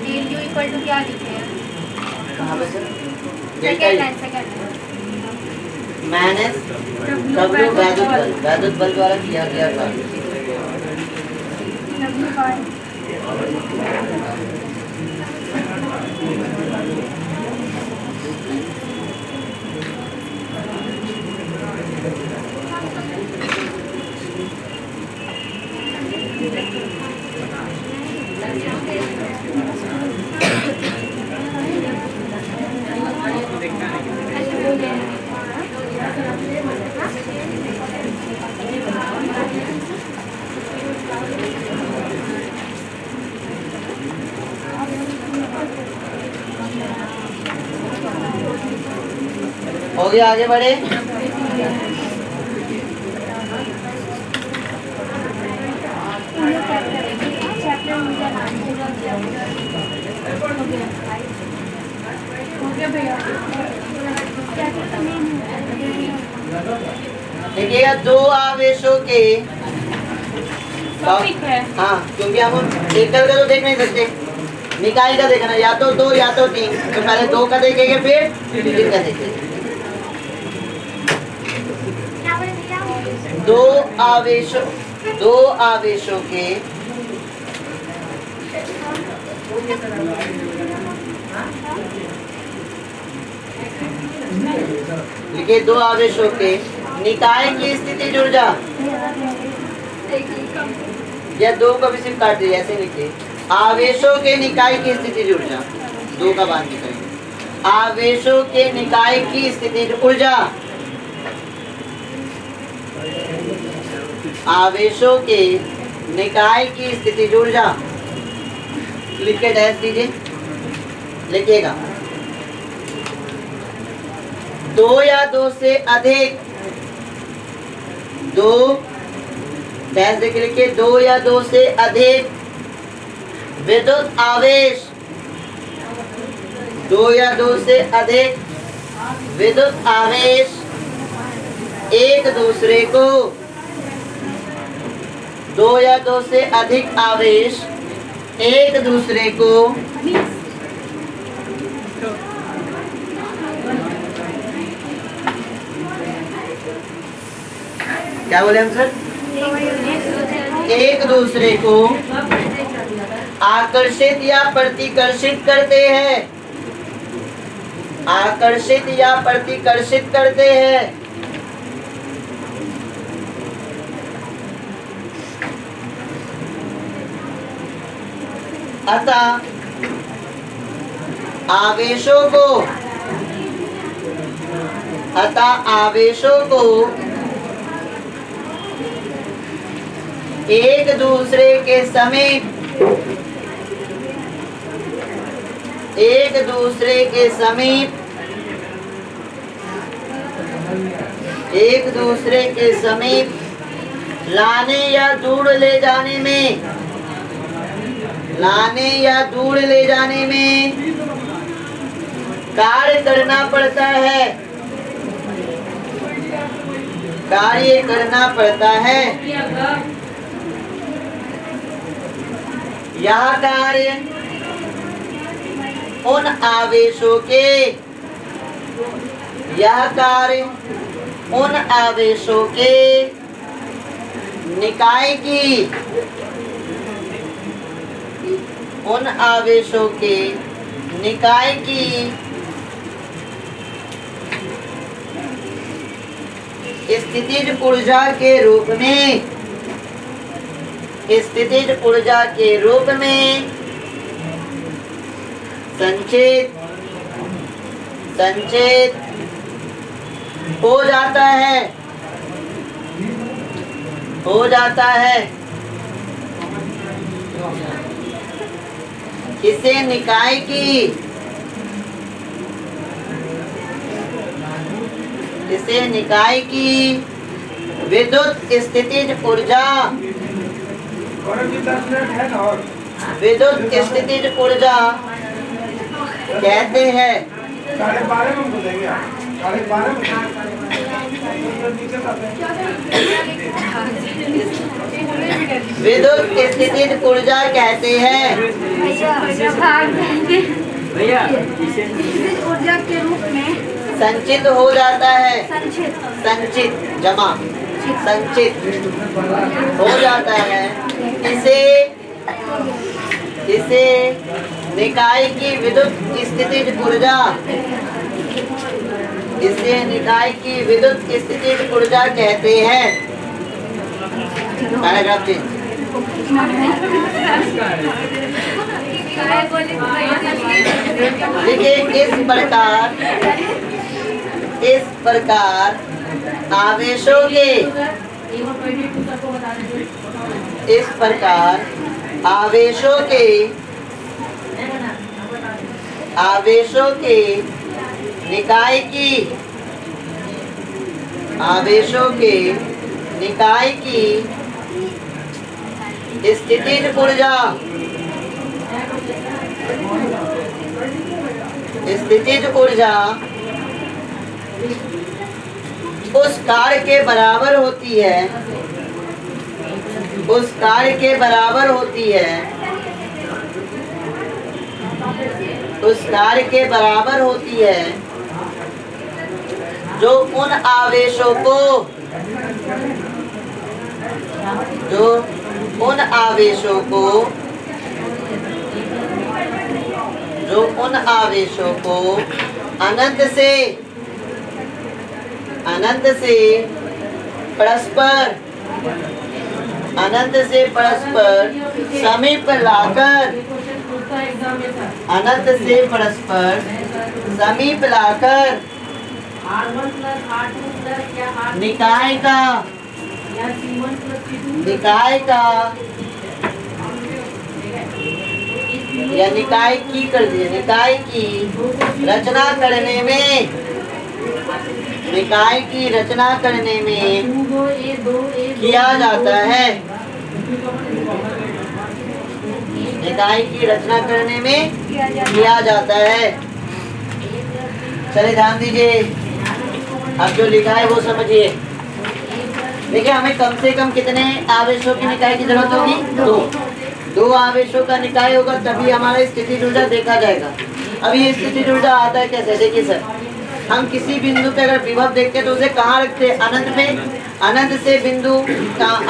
Del you equal to क्या लिखे हैं? कहाँ पे सर? सेकंड लाइन मैंने W वैद्युत बल द्वारा किया गया था। हो गया, आगे बढ़े। देखिएगा दो आवेशों के टॉपिक है। हाँ, क्योंकि हम एकल का तो देख नहीं सकते, निकाय का देखना, या तो दो या तो तीन। तो पहले दो का देखेंगे, फिर तीन का देखेंगे। दो आवेशों के लिखिए, दो आवेशों के निकाय की स्थिति जुड़ जा, या दो का भी सिर्फ काट दिया, ऐसे लिखिए, आवेशों के निकाय की स्थिति जुड़ जा, दो का बात नहीं करेंगे। आवेशों के निकाय की स्थिति ऊर्जा, आवेशों के निकाय की स्थिति ऊर्जा लिख के डैश दीजिए, लिखिएगा। दो या दो से अधिक, दो डैश देके लिखिए, दो या दो से अधिक विद्युत आवेश, दो या दो से अधिक विद्युत आवेश एक दूसरे को, दो या दो से अधिक आवेश एक दूसरे को क्या बोले हम सर? एक दूसरे को आकर्षित या प्रतिकर्षित करते हैं, आकर्षित या प्रतिकर्षित करते हैं। अतः आवेशों को एक दूसरे के समीप, एक दूसरे के समीप, एक दूसरे के समीप लाने या दूर ले जाने में, लाने या दूर ले जाने में कार्य करना पड़ता है, कार्य करना पड़ता है। यह कार्य उन आवेशों के, यह कार्य उन आवेशों के निकाय की, उन आवेशों के निकाय की स्थितिज ऊर्जा के रूप में, स्थितिज ऊर्जा के रूप में संचित हो जाता है, हो जाता है। इसे निकाय की, इसे निकाय की विद्युत स्थितिज ऊर्जा, विद्युत स्थितिज ऊर्जा कहते हैं। विद्युत स्थितिज ऊर्जा कहते हैं। भैया स्थितिज ऊर्जा के रूप में संचित हो जाता है। संचित संचित जमा संचित हो जाता है। इसे निकाय की विद्युत स्थितिज ऊर्जा, इसे निकाय की विद्युत स्थितिज ऊर्जा कहते हैं। Paragraph change. देखिए इस प्रकार आवेशों के, इस प्रकार आवेशों के निकाय की, आवेशों के निकाय की स्थितिज ऊर्जा, स्थितिज ऊर्जा उस कार्य के बराबर होती है, उस कार्य के बराबर होती है, उस कार्य के बराबर होती है जो उन आवेशों को, जो उन आवेशों को, जो उन आवेशों को अनंत से परस्पर, अनंत से परस्पर समीप लाकर, अनंत से परस्पर समीप लाकर निकाय का, निकाय का या निकाय की कर दिए, निकाय की रचना करने में, निकाय की रचना करने में किया जाता है, निकाय की रचना करने में किया जाता है। चलिए ध्यान दीजिए, अब जो लिखा है वो समझिए। देखिए हमें कम से कम कितने आवेशों की निकाय की जरूरत होगी? दो आवेशों का निकाय होगा तभी हमारा स्थितिज ऊर्जा देखा जाएगा। अब ये स्थितिज ऊर्जा आता है कैसे? देखिए सर, हम किसी बिंदु पे अगर विभव देखते हैं तो उसे कहाँ रखते हैं? अनंत पे। अनंत से बिंदु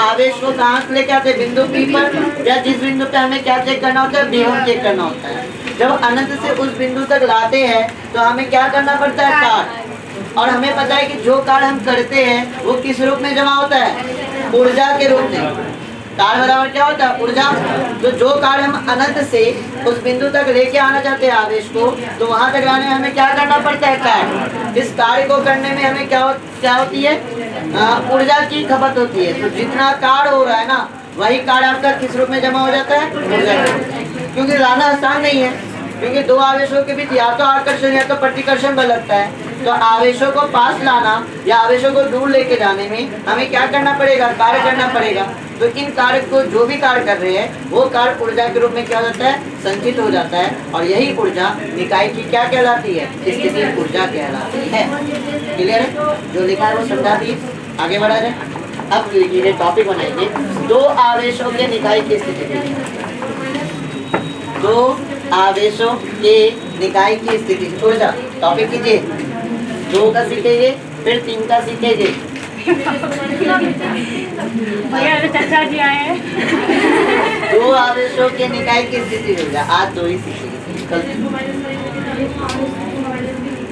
आवेश को कहाँ से लेके आते हैं? बिंदु P पर, या जिस बिंदु पे हमें क्या चेक करना होता है? विभव चेक करना होता है। जब अनंत से उस बिंदु तक लाते हैं तो हमें क्या करना पड़ता है? कार्य। और हमें पता है कि जो कार्य हम करते हैं वो किस रूप में जमा होता है? ऊर्जा के रूप में। कार्य बराबर क्या होता है? ऊर्जा। तो जो कार्य हम अनंत से उस बिंदु तक लेके आना चाहते हैं आवेश को, तो वहां तक लाने में हमें क्या करना पड़ता है? कार्य। इस कार्य को करने में हमें क्या होती है? ऊर्जा की खपत होती है। तो जितना कार्य हो रहा है ना, वही कार्य आपका किस रूप में जमा हो जाता है? ऊर्जा के। क्योंकि लाना आसान नहीं है, क्योंकि दो आवेशों के बीच या तो आकर्षण या तो प्रतिकर्षण बल लगता है। तो आवेशों को पास लाना या आवेशों को दूर लेके जाने में हमें क्या करना पड़ेगा? कार्य करना पड़ेगा। तो इन कार्य को जो भी कार्य कर रहे हैं वो कार्य ऊर्जा के रूप में क्या हो जाता है? संचित हो जाता है। और यही ऊर्जा निकाय की क्या कहलाती है? स्थितिज ऊर्जा कहलाती है। क्लियर है? जो लिखा है वो समझा दिए, आगे बढ़ा जाए। अब लिखिए, टॉपिक बनाइए, दो आवेशों के निकाय की स्थिति। दो आवेशों के निकाय की स्थिति ऊर्जा टॉपिक कीजिए। 2 का सीखेंगे, फिर 3 का सीखेंगे। भैया चाचा जी आए हैं। 2 आवेशों के निकाय की स्थिति ऊर्जा आज 2 ही सीखेंगे, कल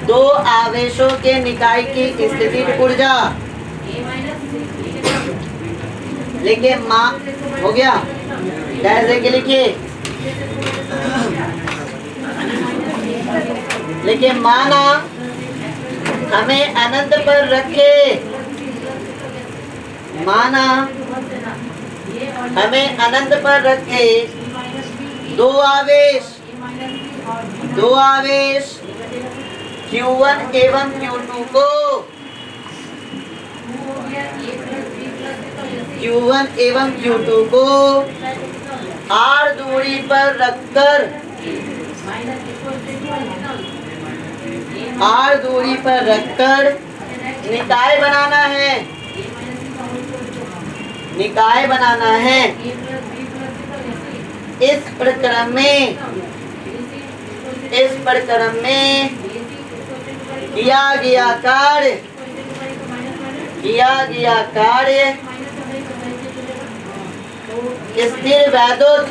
2 आवेशों के निकाय की स्थिति ऊर्जा। लिखिए माँ हो गया, डैश देके लिखिए। लिखिए माना हमें अनंत पर रखे, माना हमें अनंत पर रखे दो आवेश Q1 एवं Q2 को, Q1 एवं Q2 को R दूरी पर रखकर, R दूरी पर रखकर निकाय बनाना है। निकाय बनाना है। इस प्रकरण में किया गया कार्य स्थिर वैद्युत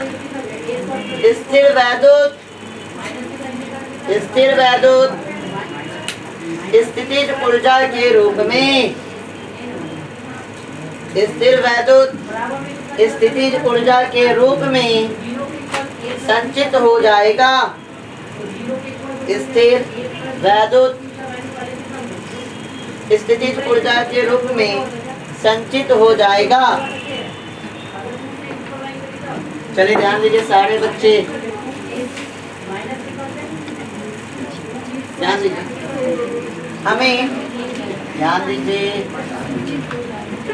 स्थितिज ऊर्जा के रूप में संचित हो जाएगा। स्थिर वैद्युत स्थितिज ऊर्जा के रूप में संचित हो जाएगा। चलिए ध्यान दीजिए सारे बच्चे, ध्यान दीजिए।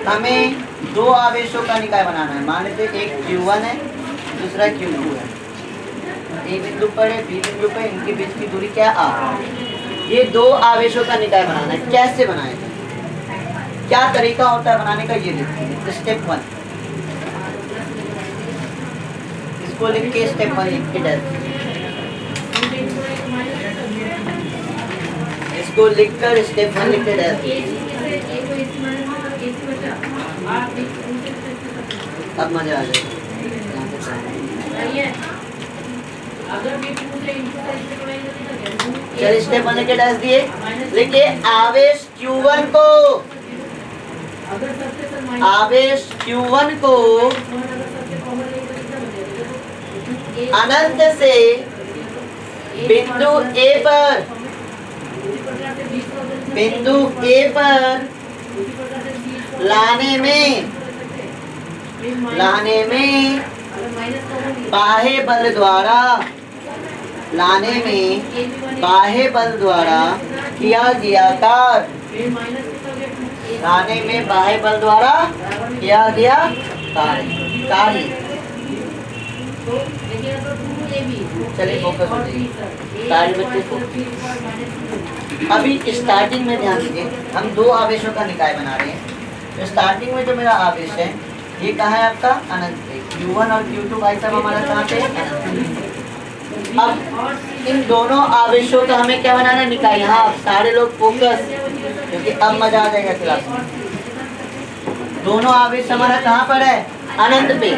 हमें दो आवेशों का निकाय बनाना है। मान लेते एक Q1 है, दूसरा Q2 है। ए बिंदु पर है, बी बिंदु पर, इनके बीच की दूरी क्या है, R। ये दो आवेशों का निकाय बनाना है। कैसे बनाएंगे, क्या तरीका होता है बनाने का, ये देखिए। स्टेप 1 इसको लिख के स्टेप 1 लिख के डर, इसको लिखकर स्टेप 1 लिख के डर। अब मजा आ जाएगा। चलिए स्टेप 1 लिख के डैश दिए। लिखिए आवेश Q1 को अनंत से बिंदु A पर लाने में बाह्य बल द्वारा किया गया कार्य। चलिए फोकस हो जाइए सारे बच्चे को। अभी स्टार्टिंग में ध्यान दीजिए, हम दो आवेशों का निकाय बना रहे हैं। तो स्टार्टिंग में जो मेरा आवेश है ये कहाँ है आपका, अनंत पे। Q1 और Q2 भाई साहब हमारा कहाँ पे, अब इन दोनों आवेशों का हमें क्या बनाना है, निकाय। हाँ सारे लोग फोकस, क्योंकि अब मजा आ जाएगा क्लास में। दोनों आवेश हमारा कहाँ पर है, अनंत पे,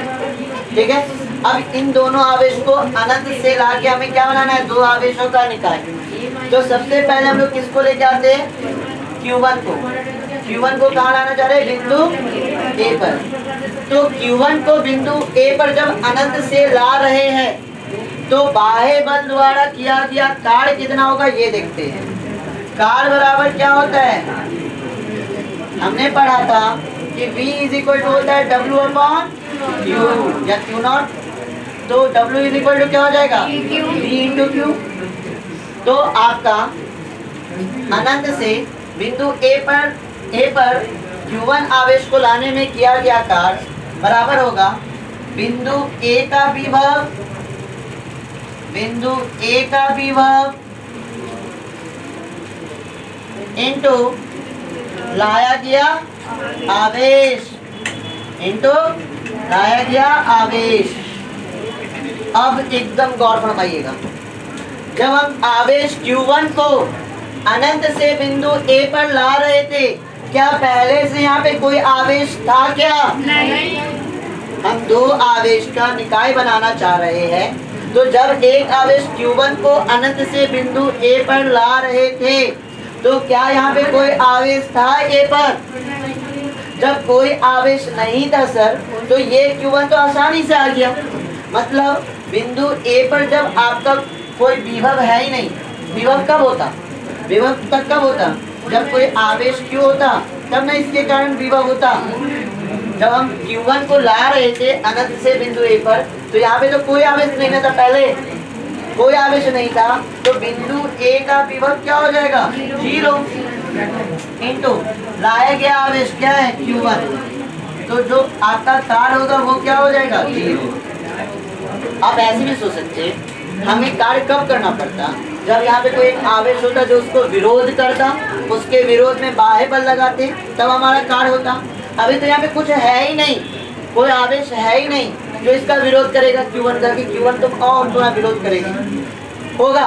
ठीक है। अब इन दोनों आवेश को अनंत से लाके हमें क्या बनाना है, दो आवेशों का निकाय। तो सबसे पहले हम लोग किसको लेके आते हैं, Q1 को कहाँ लाना चाह रहे हैं, बिंदु A पर। तो Q1 को बिंदु A पर जब अनंत से ला रहे हैं तो बाह्य बल द्वारा किया गया कार्य कितना होगा, ये देखते हैं। कार्य बराबर क्या होता है, हमने पढ़ा था कि V होता है W/Q या Q0। तो W क्या हो जाएगा, V/Q। तो आपका अनंत से बिंदु A पर Q1 आवेश को लाने में किया गया कार्य बराबर होगा बिंदु A का विभव इनटू लाया गया आवेश। अब एकदम गौर फरमाइएगा, जब हम आवेश Q1 को अनंत से बिंदु A पर ला रहे थे, क्या पहले से यहाँ पे कोई आवेश था क्या, नहीं। हम दो आवेश का निकाय बनाना चाह रहे हैं। तो जब एक आवेश Q1 को अनंत से बिंदु A पर ला रहे थे तो क्या यहाँ पे कोई आवेश था A पर, जब कोई आवेश नहीं था सर तो ये Q1 तो आसानी से आ गया। मतलब बिंदु A पर जब आपका कोई विभव है ही नहीं, विभव कब होता, विभव तक कब होता, जब कोई आवेश Q होता तब ना इसके कारण विभव होता। जब हम Q1 को ला रहे थे अनंत से बिंदु A पर तो यहाँ पे तो कोई आवेश नहीं था, पहले कोई आवेश नहीं था, तो बिंदु A का विभव क्या हो जाएगा, 0 इनटू लाया गया आवेश क्या है, Q1। तो जो आपका कार्य होगा वो क्या हो जाएगा, 0। आप ऐसे भी सोच सकते हैं, हमें कार्य कब करना पड़ता, जब यहाँ पे कोई एक आवेश होता जो उसको विरोध करता, उसके विरोध में बाह्य बल लगाते, तब हमारा कार्य होता। अभी तो यहाँ पे कुछ है ही नहीं, कोई आवेश है ही नहीं जो इसका विरोध करेगा Q1 का, कि Q1 तुम और तुम्हारा विरोध करेगी, होगा?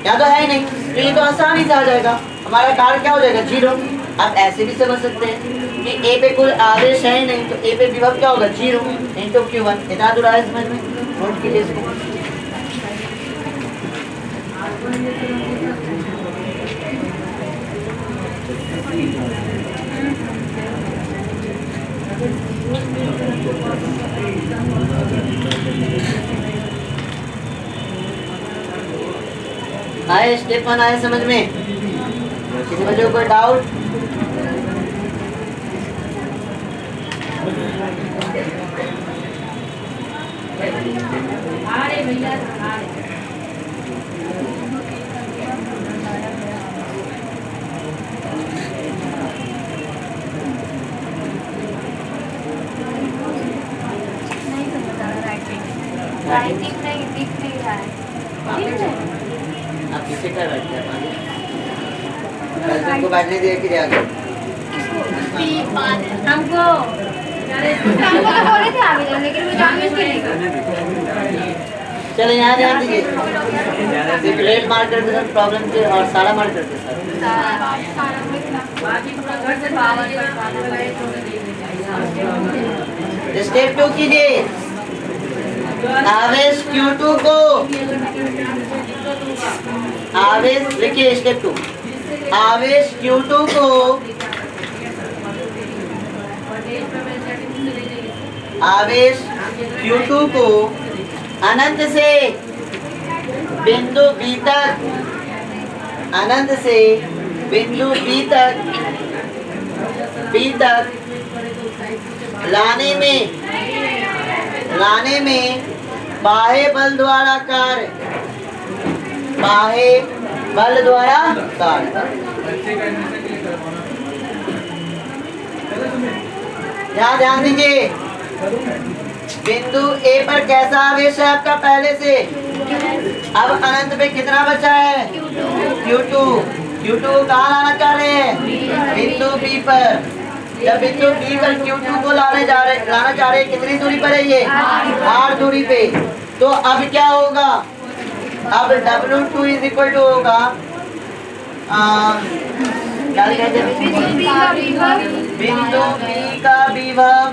यहाँ तो है ही नहीं, तो ये तो आसानी से आ जाएगा, हमारा कार्य क्या हो जाएगा? 0। आप ऐसे भी समझ सकते हैं कि A पे कोई आवेश है ही नहीं, तो A पे विभव क्या होगा? 0 इंटू Q1। इतना दूर आया समझ में? नोट कीजिए इसको। आए स्टेप 1 आए समझ में? किसी बच्चे को कोई डाउट? राइटिंग नहीं दिख नहीं रहा है। आप किसे कर बैठते हैं? तुमको बैठने दिया कि आगे? हमको बोले थे आगे जाने, लेकिन वो जाने के लिए। चलो यहाँ ध्यान दीजिए, सिर्फ रेड मार्क करते सर प्रॉब्लम के, और सारा मार्क करते सर। स्टेप 2 कीजिए। आवेश Q2 को, आवेश लिखिए स्टेप 2, आवेश Q2 को आवेश Q2 को अनंत से बिंदु B तक, अनंत से बिंदु B तक लाने में बाह्य बल द्वारा कार्य, बाह्य बल द्वारा कार्य। ध्यान दीजिए, बिंदु A पर कैसा आवेश है आपका पहले से? अब अनंत पे कितना बचा है? Q2 को कहाँ लाना चाह रहे हैं? बिंदु B पर। जब बिंदु B पर Q2 को लाना चाह रहे, कितनी दूरी पर है ये? R दूरी पे। तो अब क्या होगा? अब W2 इज इक्वल टू होगा, क्या कहते हैं? बिंदु B का विभव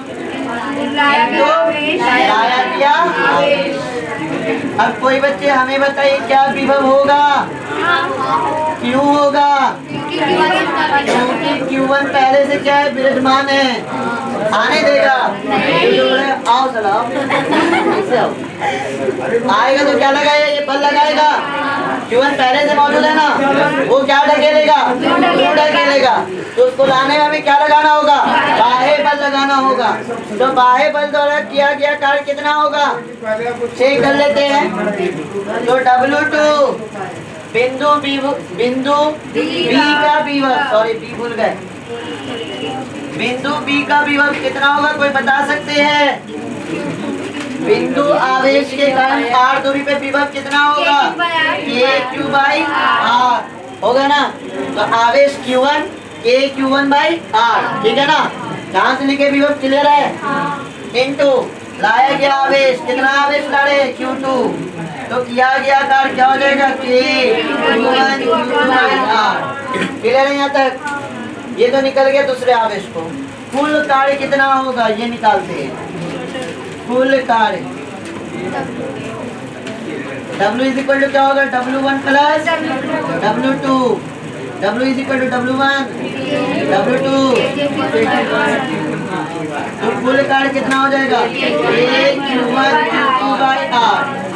लाया गया आवेश। अब कोई बच्चे हमें बताइए क्या विभव होगा? क्यों होगा? क्योंकि Q1 पहले से क्या है? विराजमान है, आने देगा? आओ सलाम, आएगा तो क्या लगाएगा? ये बल लगाएगा। Q1 पहले से मौजूद है ना, वो क्या ढकेलेगा? ढकेलेगा। तो उसको लाने में हमें क्या लगाना होगा? बाह्य बल लगाना होगा। तो बाह्य बल द्वारा किया गया कार्य कितना होगा? चेक कर लेते हैं। तो W2 बिंदु B का विभव, सॉरी B भूल गए, बिंदु B का विभव कितना होगा? कोई बता सकते हैं? बिंदु आवेश के कारण R दूरी पे विभव कितना होगा? KQ/R होगा ना? तो आवेश Q1 KQ1/R, ठीक है ना? कहाँ से लिखे विभव? क्लियर है? इनटू लाया गया आवेश, कितना आवेश ला रहे? Q2, तो किया गया कार्य क्या हो जाएगा? KQ1/R। क्लियर है यहाँ तक? ये तो निकल गया दूसरे आवेश को। कुल कार्य कितना होगा ये निकालते हैं। कुल कार्य W इज इक्वल टू क्या होगा? W1 plus W2। W is equal to W1 W2। तो कुल कार्य कितना हो जाएगा? KQ1/R।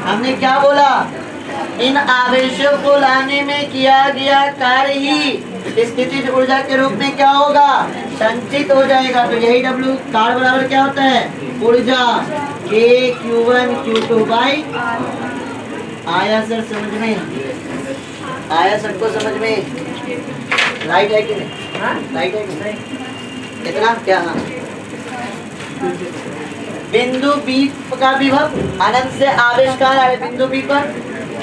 हमने क्या बोला? इन आवेशों को लाने में किया गया कार्य ही स्थितिज ऊर्जा के रूप में क्या होगा? संचित हो जाएगा। तो यही W कार्य बराबर क्या होता है? ऊर्जा KQ1Q2/R। आया सर समझ में? आया सबको समझ में? लाइट है कि नहीं? लाइट है कि नहीं? कितना क्या? हाँ, बिंदु B का विभव अनंत से आवेश कहाँ ला रहे? बिंदु B पर।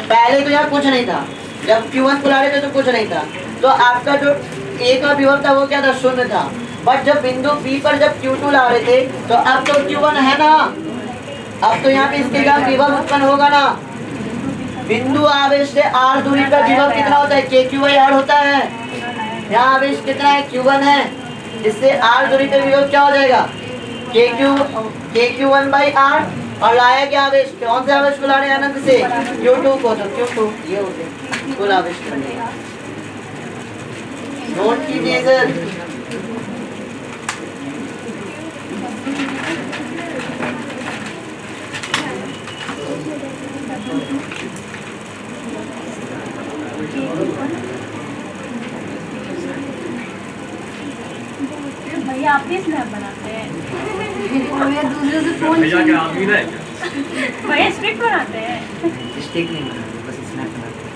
पहले तो यहाँ कुछ नहीं था, जब Q1 को ला रहे थे तो कुछ नहीं था। तो आपका जो A का विभव था वो क्या था? 0 था। बट जब बिंदु P पर जब Q2 ला रहे थे तो अब तो Q1 है ना, अब तो यहाँ पे इसके क्या विभव उत्पन्न होगा ना। बिंदु आवेश से R दूरी पर विभव कितना होता है, KQ/R होता है। यहाँ आवेश कितना है, Q1 है, इससे R दूरी पर विभव क्या हो जाएगा, KQ1/R। और लाया क्या आवेश, कौन से आवेश को ला रहे हैं अनंत से, Q2 को, तो Q2 ये हो गया कुल आवेश बनेगा। नोट कीजिए सर। भैया आप भी स्नैप बनाते हैं? भैया दूसरे से फोन भैया क्या आप ही ना भैया स्ट्रिक बनाते हैं? स्टिक नहीं बनाते, बस स्नैप बनाते हैं।